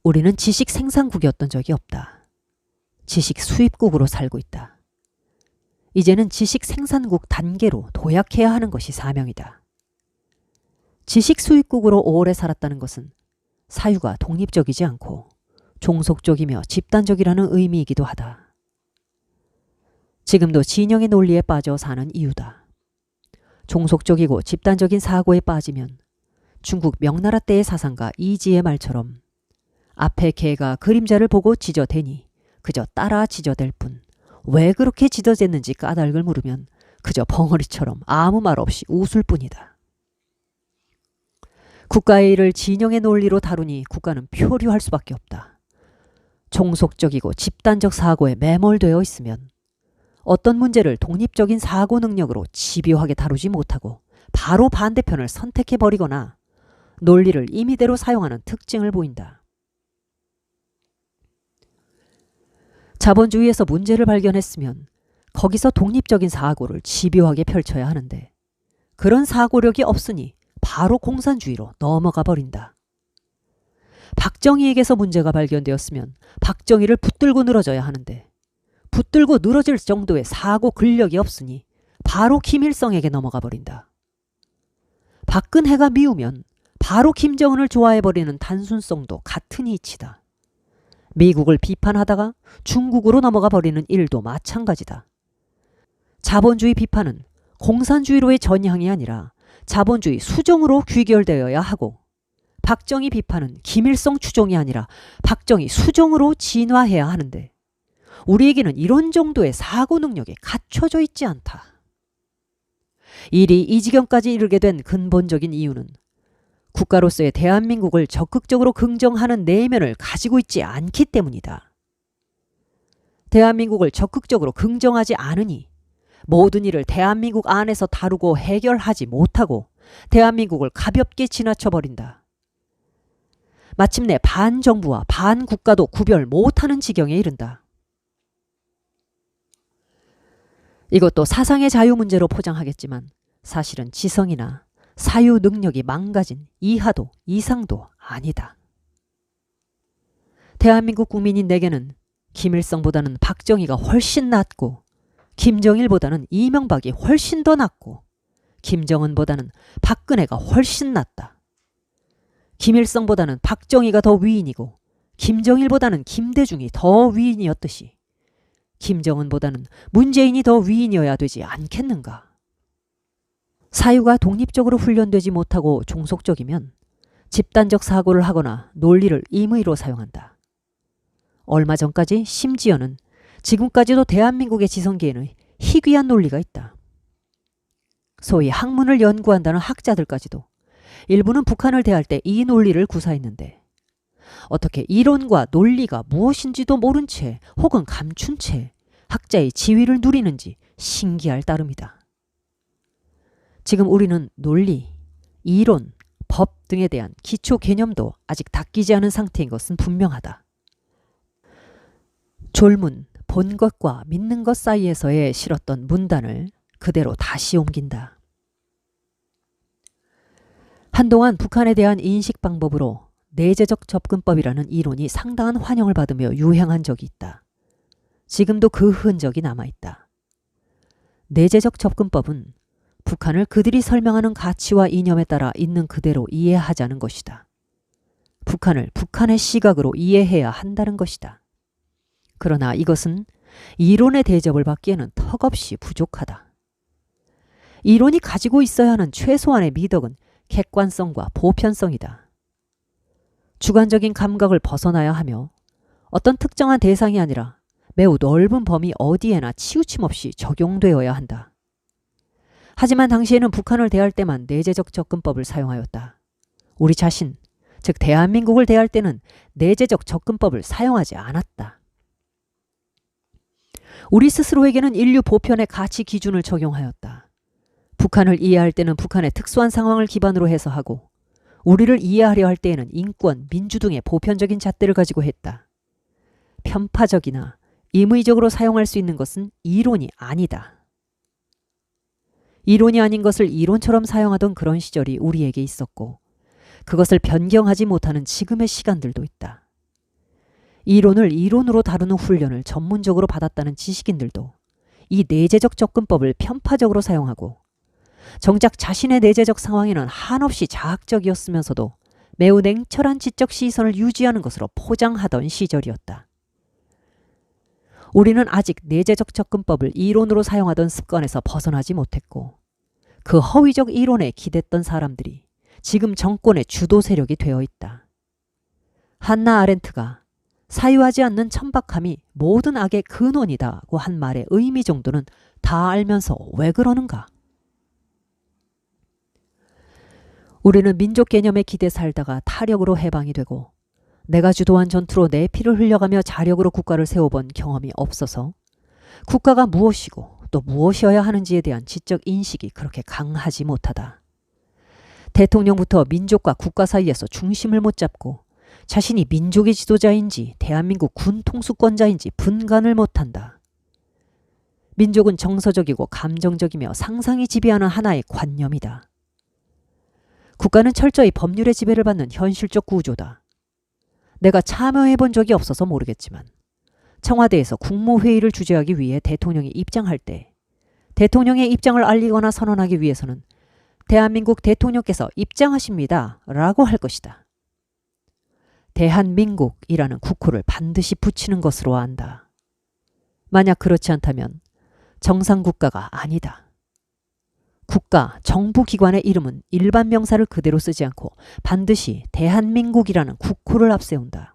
우리는 지식 생산국이었던 적이 없다. 지식 수입국으로 살고 있다. 이제는 지식 생산국 단계로 도약해야 하는 것이 사명이다. 지식 수입국으로 오래 살았다는 것은 사유가 독립적이지 않고 종속적이며 집단적이라는 의미이기도 하다. 지금도 진영의 논리에 빠져 사는 이유다. 종속적이고 집단적인 사고에 빠지면 중국 명나라 때의 사상가 이지의 말처럼 앞에 개가 그림자를 보고 짖어대니 그저 따라 짖어댈 뿐 왜 그렇게 짖어댔는지 까닭을 물으면 그저 벙어리처럼 아무 말 없이 웃을 뿐이다. 국가의 일을 진영의 논리로 다루니 국가는 표류할 수밖에 없다. 종속적이고 집단적 사고에 매몰되어 있으면 어떤 문제를 독립적인 사고 능력으로 집요하게 다루지 못하고 바로 반대편을 선택해버리거나 논리를 임의대로 사용하는 특징을 보인다. 자본주의에서 문제를 발견했으면 거기서 독립적인 사고를 집요하게 펼쳐야 하는데 그런 사고력이 없으니 바로 공산주의로 넘어가 버린다. 박정희에게서 문제가 발견되었으면 박정희를 붙들고 늘어져야 하는데 붙들고 늘어질 정도의 사고 근력이 없으니 바로 김일성에게 넘어가 버린다. 박근혜가 미우면 바로 김정은을 좋아해버리는 단순성도 같은 이치다. 미국을 비판하다가 중국으로 넘어가 버리는 일도 마찬가지다. 자본주의 비판은 공산주의로의 전향이 아니라 자본주의 수종으로 귀결되어야 하고 박정희 비판은 김일성 추종이 아니라 박정희 수종으로 진화해야 하는데 우리에게는 이런 정도의 사고 능력이 갖춰져 있지 않다. 일이 이 지경까지 이르게 된 근본적인 이유는 국가로서의 대한민국을 적극적으로 긍정하는 내면을 가지고 있지 않기 때문이다. 대한민국을 적극적으로 긍정하지 않으니 모든 일을 대한민국 안에서 다루고 해결하지 못하고 대한민국을 가볍게 지나쳐버린다. 마침내 반정부와 반국가도 구별 못하는 지경에 이른다. 이것도 사상의 자유 문제로 포장하겠지만 사실은 지성이나 사유 능력이 망가진 이하도 이상도 아니다. 대한민국 국민인 내게는 김일성보다는 박정희가 훨씬 낫고 김정일보다는 이명박이 훨씬 더 낫고 김정은보다는 박근혜가 훨씬 낫다. 김일성보다는 박정희가 더 위인이고 김정일보다는 김대중이 더 위인이었듯이 김정은보다는 문재인이 더 위인이어야 되지 않겠는가? 사유가 독립적으로 훈련되지 못하고 종속적이면 집단적 사고를 하거나 논리를 임의로 사용한다. 얼마 전까지 심지어는 지금까지도 대한민국의 지성계에는 희귀한 논리가 있다. 소위 학문을 연구한다는 학자들까지도 일부는 북한을 대할 때 이 논리를 구사했는데 어떻게 이론과 논리가 무엇인지도 모른 채 혹은 감춘 채 학자의 지위를 누리는지 신기할 따름이다. 지금 우리는 논리, 이론, 법 등에 대한 기초 개념도 아직 닦이지 않은 상태인 것은 분명하다. 졸문, 본 것과 믿는 것 사이에서의 실었던 문단을 그대로 다시 옮긴다. 한동안 북한에 대한 인식 방법으로 내재적 접근법이라는 이론이 상당한 환영을 받으며 유행한 적이 있다. 지금도 그 흔적이 남아있다. 내재적 접근법은 북한을 그들이 설명하는 가치와 이념에 따라 있는 그대로 이해하자는 것이다. 북한을 북한의 시각으로 이해해야 한다는 것이다. 그러나 이것은 이론의 대접을 받기에는 턱없이 부족하다. 이론이 가지고 있어야 하는 최소한의 미덕은 객관성과 보편성이다. 주관적인 감각을 벗어나야 하며 어떤 특정한 대상이 아니라 매우 넓은 범위 어디에나 치우침 없이 적용되어야 한다. 하지만 당시에는 북한을 대할 때만 내재적 접근법을 사용하였다. 우리 자신, 즉 대한민국을 대할 때는 내재적 접근법을 사용하지 않았다. 우리 스스로에게는 인류 보편의 가치 기준을 적용하였다. 북한을 이해할 때는 북한의 특수한 상황을 기반으로 해서 하고 우리를 이해하려 할 때에는 인권, 민주 등의 보편적인 잣대를 가지고 했다. 편파적이나 임의적으로 사용할 수 있는 것은 이론이 아니다. 이론이 아닌 것을 이론처럼 사용하던 그런 시절이 우리에게 있었고 그것을 변경하지 못하는 지금의 시간들도 있다. 이론을 이론으로 다루는 훈련을 전문적으로 받았다는 지식인들도 이 내재적 접근법을 편파적으로 사용하고 정작 자신의 내재적 상황에는 한없이 자학적이었으면서도 매우 냉철한 지적 시선을 유지하는 것으로 포장하던 시절이었다. 우리는 아직 내재적 접근법을 이론으로 사용하던 습관에서 벗어나지 못했고 그 허위적 이론에 기댔던 사람들이 지금 정권의 주도 세력이 되어 있다. 한나 아렌트가 사유하지 않는 천박함이 모든 악의 근원이다고 한 말의 의미 정도는 다 알면서 왜 그러는가? 우리는 민족 개념에 기대 살다가 타력으로 해방이 되고 내가 주도한 전투로 내 피를 흘려가며 자력으로 국가를 세워본 경험이 없어서 국가가 무엇이고 또 무엇이어야 하는지에 대한 지적 인식이 그렇게 강하지 못하다. 대통령부터 민족과 국가 사이에서 중심을 못 잡고 자신이 민족의 지도자인지 대한민국 군 통수권자인지 분간을 못한다. 민족은 정서적이고 감정적이며 상상이 지배하는 하나의 관념이다. 국가는 철저히 법률의 지배를 받는 현실적 구조다. 내가 참여해본 적이 없어서 모르겠지만 청와대에서 국무회의를 주재하기 위해 대통령이 입장할 때 대통령의 입장을 알리거나 선언하기 위해서는 대한민국 대통령께서 입장하십니다 라고 할 것이다. 대한민국이라는 국호를 반드시 붙이는 것으로 안다. 만약 그렇지 않다면 정상국가가 아니다. 국가, 정부기관의 이름은 일반 명사를 그대로 쓰지 않고 반드시 대한민국이라는 국호를 앞세운다.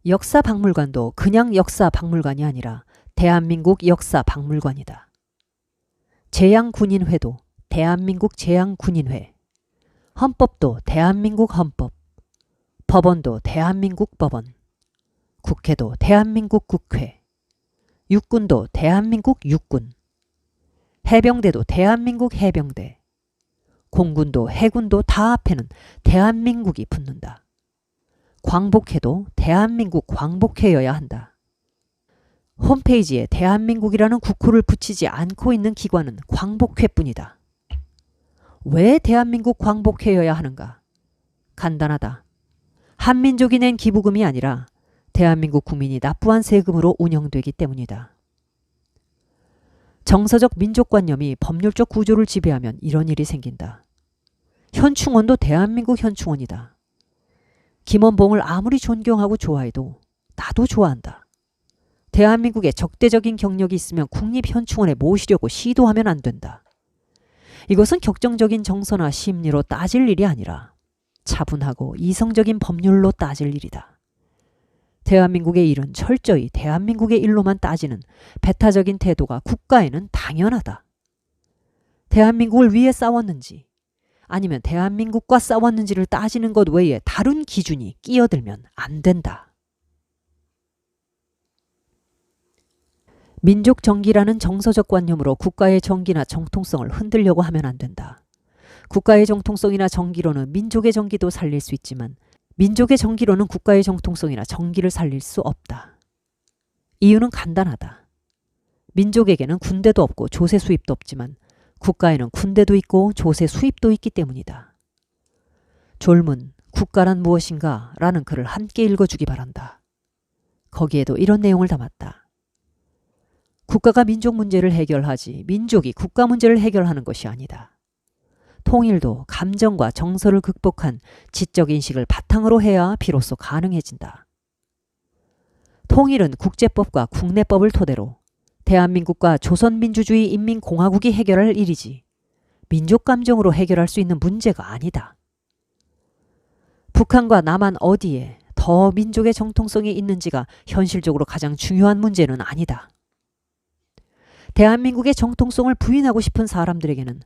역사박물관도 그냥 역사박물관이 아니라 대한민국 역사박물관이다. 제양군인회도 대한민국 제양군인회, 헌법도 대한민국 헌법, 법원도 대한민국 법원, 국회도 대한민국 국회, 육군도 대한민국 육군, 해병대도 대한민국 해병대, 공군도 해군도 다 앞에는 대한민국이 붙는다. 광복회도 대한민국 광복회여야 한다. 홈페이지에 대한민국이라는 국호를 붙이지 않고 있는 기관은 광복회뿐이다. 왜 대한민국 광복회여야 하는가? 간단하다. 한민족이 낸 기부금이 아니라 대한민국 국민이 납부한 세금으로 운영되기 때문이다. 정서적 민족관념이 법률적 구조를 지배하면 이런 일이 생긴다. 현충원도 대한민국 현충원이다. 김원봉을 아무리 존경하고 좋아해도 나도 좋아한다. 대한민국에 적대적인 경력이 있으면 국립현충원에 모시려고 시도하면 안 된다. 이것은 격정적인 정서나 심리로 따질 일이 아니라 차분하고 이성적인 법률로 따질 일이다. 대한민국의 일은 철저히 대한민국의 일로만 따지는 배타적인 태도가 국가에는 당연하다. 대한민국을 위해 싸웠는지 아니면 대한민국과 싸웠는지를 따지는 것 외에 다른 기준이 끼어들면 안 된다. 민족 정기라는 정서적 관념으로 국가의 정기나 정통성을 흔들려고 하면 안 된다. 국가의 정통성이나 정기로는 민족의 정기도 살릴 수 있지만 민족의 정기로는 국가의 정통성이나 정기를 살릴 수 없다. 이유는 간단하다. 민족에게는 군대도 없고 조세 수입도 없지만 국가에는 군대도 있고 조세 수입도 있기 때문이다. 졸문 국가란 무엇인가? 라는 글을 함께 읽어주기 바란다. 거기에도 이런 내용을 담았다. 국가가 민족 문제를 해결하지 민족이 국가 문제를 해결하는 것이 아니다. 통일도 감정과 정서를 극복한 지적 인식을 바탕으로 해야 비로소 가능해진다. 통일은 국제법과 국내법을 토대로 대한민국과 조선민주주의 인민공화국이 해결할 일이지 민족 감정으로 해결할 수 있는 문제가 아니다. 북한과 남한 어디에 더 민족의 정통성이 있는지가 현실적으로 가장 중요한 문제는 아니다. 대한민국의 정통성을 부인하고 싶은 사람들에게는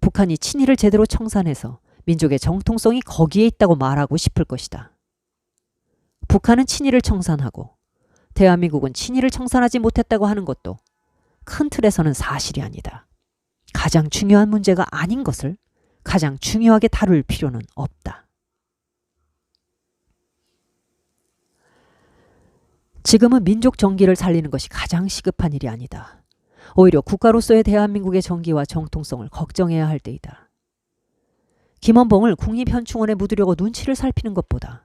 북한이 친일을 제대로 청산해서 민족의 정통성이 거기에 있다고 말하고 싶을 것이다. 북한은 친일을 청산하고 대한민국은 친일을 청산하지 못했다고 하는 것도 큰 틀에서는 사실이 아니다. 가장 중요한 문제가 아닌 것을 가장 중요하게 다룰 필요는 없다. 지금은 민족 정기를 살리는 것이 가장 시급한 일이 아니다. 오히려 국가로서의 대한민국의 정기와 정통성을 걱정해야 할 때이다. 김원봉을 국립현충원에 묻으려고 눈치를 살피는 것보다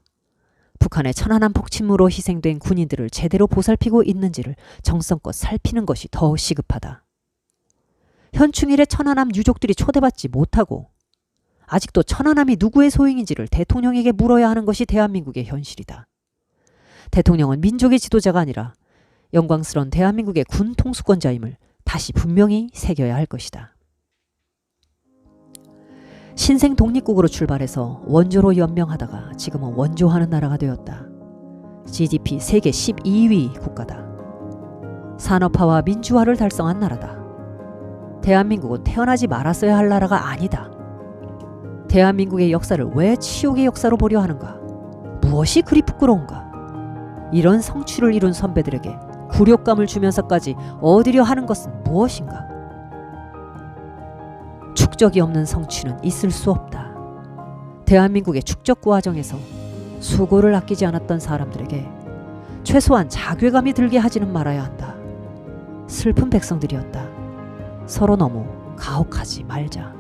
북한의 천안함폭 침무로 희생된 군인들을 제대로 보살피고 있는지를 정성껏 살피는 것이 더 시급하다. 현충일에 천안함 유족들이 초대받지 못하고 아직도 천안함이 누구의 소행인지를 대통령에게 물어야 하는 것이 대한민국의 현실이다. 대통령은 민족의 지도자가 아니라 영광스러운 대한민국의 군 통수권자임을 다시 분명히 새겨야 할 것이다. 신생 독립국으로 출발해서 원조로 연명하다가 지금은 원조하는 나라가 되었다. GDP 세계 12위 국가다. 산업화와 민주화를 달성한 나라다. 대한민국은 태어나지 말았어야 할 나라가 아니다. 대한민국의 역사를 왜 치욕의 역사로 보려 하는가? 무엇이 그리 부끄러운가? 이런 성취를 이룬 선배들에게 굴욕감을 주면서까지 얻으려 하는 것은 무엇인가? 축적이 없는 성취는 있을 수 없다. 대한민국의 축적 과정에서 수고를 아끼지 않았던 사람들에게 최소한 자괴감이 들게 하지는 말아야 한다. 슬픈 백성들이었다. 서로 너무 가혹하지 말자.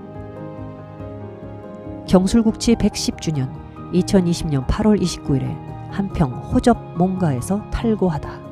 경술국치 110주년 2020년 8월 29일에 한평 호접 몽가에서 탈고하다.